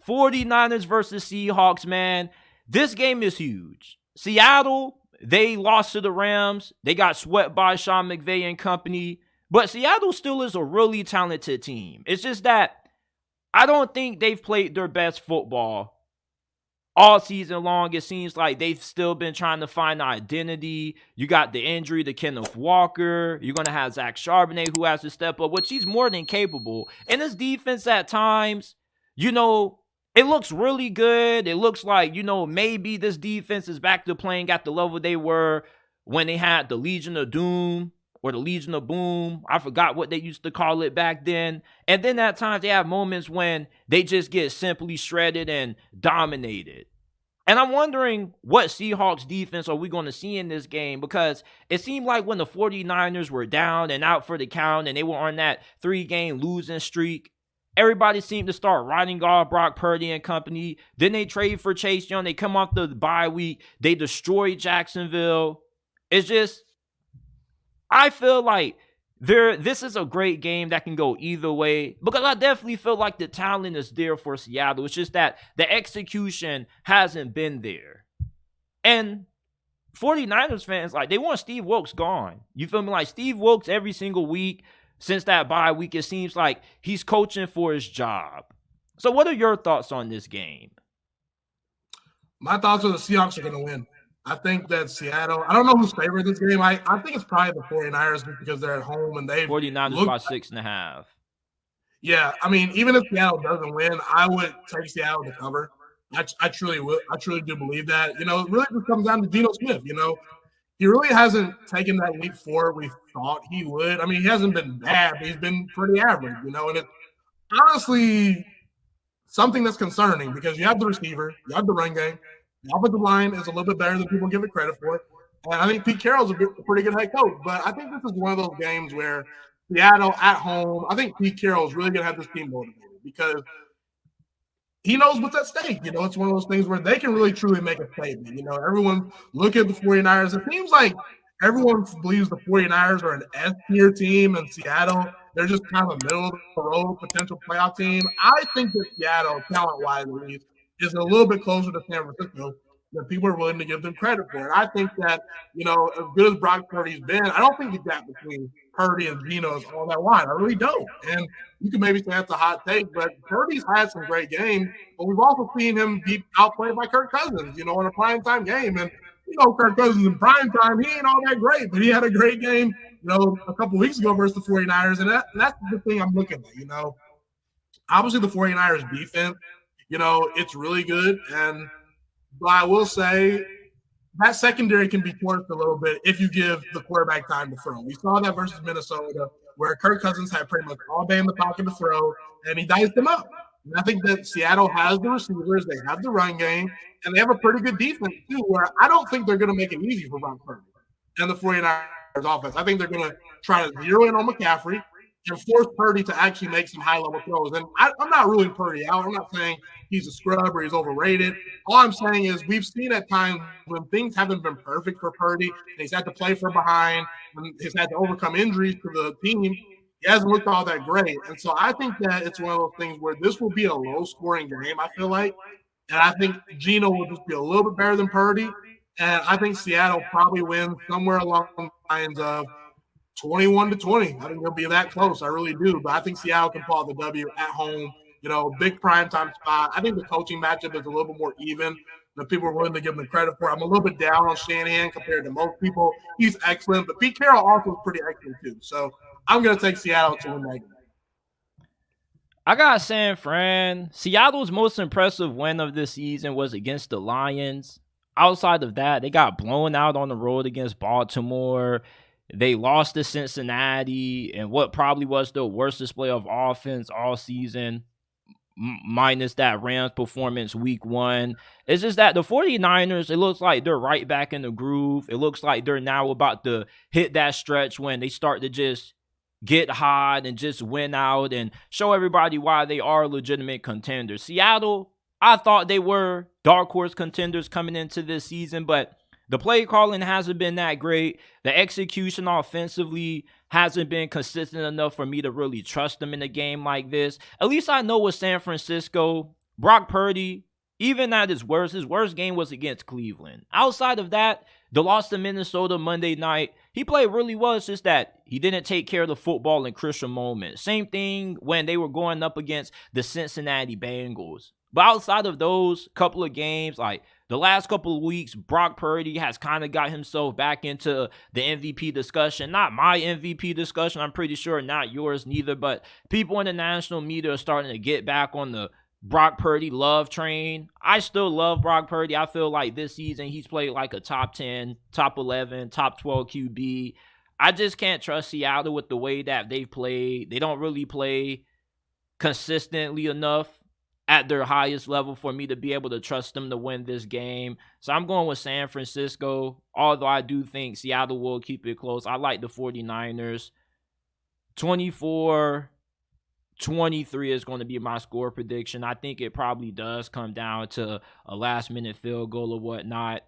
49ers versus Seahawks, man. This game is huge. Seattle, they lost to the Rams. They got swept by Sean McVay and company. But Seattle still is a really talented team. It's just that I don't think they've played their best football all season long. It seems like they've still been trying to find an identity. You got the injury to Kenneth Walker. You're going to have Zach Charbonnet who has to step up, which he's more than capable. And his defense at times, you know, it looks really good. It looks like, you know, maybe this defense is back to playing at the level they were when they had the Legion of Doom or the Legion of Boom. I forgot what they used to call it back then. And then at times they have moments when they just get simply shredded and dominated. And I'm wondering what Seahawks defense are we going to see in this game, because it seemed like when the 49ers were down and out for the count and they were on that 3-game losing streak, everybody seemed to start riding off Brock Purdy and company. Then they trade for Chase Young. They come off the bye week. They destroy Jacksonville. It's just, I feel like this is a great game that can go either way, because I definitely feel like the talent is there for Seattle. It's just that the execution hasn't been there. And 49ers fans, like, they want Steve Wilkes gone. You feel me? Like, Steve Wilkes every single week since that bye week, it seems like he's coaching for his job. So what are your thoughts on this game? My thoughts are the Seahawks are going to win. I think that Seattle, I don't know who's favored this game. I think it's probably the 49ers because they're at home and they've 49ers by 6.5. Yeah, I mean, even if Seattle doesn't win, I would take Seattle to cover. I truly will. I truly do believe that. You know, it really just comes down to Geno Smith. You know, he really hasn't taken that leap forward we thought he would. I mean, he hasn't been bad, but he's been pretty average, you know, and it's honestly something that's concerning because you have the receiver, you have the run game. The offensive line is a little bit better than people give it credit for. And I think Pete Carroll's a pretty good head coach. But I think this is one of those games where Seattle at home, I think Pete Carroll's really going to have this team motivated because he knows what's at stake. You know, it's one of those things where they can really, truly make a statement. You know, everyone look at the 49ers. It seems like everyone believes the 49ers are an S-tier team and Seattle, they're just kind of a middle-of-the-road potential playoff team. I think that Seattle, talent-wise at least, is a little bit closer to San Francisco than people are willing to give them credit for. And I think that, you know, as good as Brock Purdy's been, I don't think the gap between Purdy and Geno is all that wide. I really don't. And you can maybe say that's a hot take, but Purdy's had some great games, but we've also seen him be outplayed by Kirk Cousins, you know, in a primetime game. And, you know, Kirk Cousins in primetime, he ain't all that great, but he had a great game, you know, a couple weeks ago versus the 49ers. And that's the thing I'm looking at, you know. Obviously, the 49ers defense, you know, it's really good. But I will say that secondary can be torched a little bit if you give the quarterback time to throw. We saw that versus Minnesota where Kirk Cousins had pretty much all day in the pocket to throw, and he diced them up. And I think that Seattle has the receivers, they have the run game, and they have a pretty good defense too, where I don't think they're going to make it easy for Brock Purdy and the 49ers offense. I think they're going to try to zero in on McCaffrey and force Purdy to actually make some high-level throws. And I'm not ruling Purdy out. I'm not saying he's a scrub or he's overrated. All I'm saying is we've seen at times when things haven't been perfect for Purdy, and he's had to play from behind, and he's had to overcome injuries to the team, he hasn't looked all that great. And so I think that it's one of those things where this will be a low-scoring game, I feel like. And I think Geno will just be a little bit better than Purdy. And I think Seattle probably wins somewhere along the lines of 21-20. I think it'll be that close. I really do. But I think Seattle can pull out the W at home. You know, big primetime spot. I think the coaching matchup is a little bit more even than people are willing to give him the credit for. I'm a little bit down on Shanahan compared to most people. He's excellent, but Pete Carroll also is pretty excellent too. So I'm going to take Seattle to win that game. I got San Fran. Seattle's most impressive win of this season was against the Lions. Outside of that, they got blown out on the road against Baltimore. They lost to Cincinnati and what probably was the worst display of offense all season, minus that Rams performance week 1. It's just that the 49ers, it looks like they're right back in the groove. It looks like they're now about to hit that stretch when they start to just get hot and just win out and show everybody why they are legitimate contenders. Seattle, I thought they were dark horse contenders coming into this season, but the play calling hasn't been that great. The execution offensively hasn't been consistent enough for me to really trust them in a game like this. At least I know with San Francisco, Brock Purdy, even at his worst game was against Cleveland. Outside of that, the loss to Minnesota Monday night, he played really well. It's just that he didn't take care of the football in crucial moments. Same thing when they were going up against the Cincinnati Bengals. But outside of those couple of games, like the last couple of weeks, Brock Purdy has kind of got himself back into the MVP discussion. Not my MVP discussion, I'm pretty sure, not yours neither, but people in the national media are starting to get back on the Brock Purdy love train. I still love Brock Purdy. I feel like this season he's played like a top 10, top 11, top 12 QB. I just can't trust Seattle with the way that they've played. They don't really play consistently enough at their highest level for me to be able to trust them to win this game. So I'm going with San Francisco, although I do think Seattle will keep it close. I like the 49ers. 24-23 is going to be my score prediction. I think it probably does come down to a last-minute field goal or whatnot.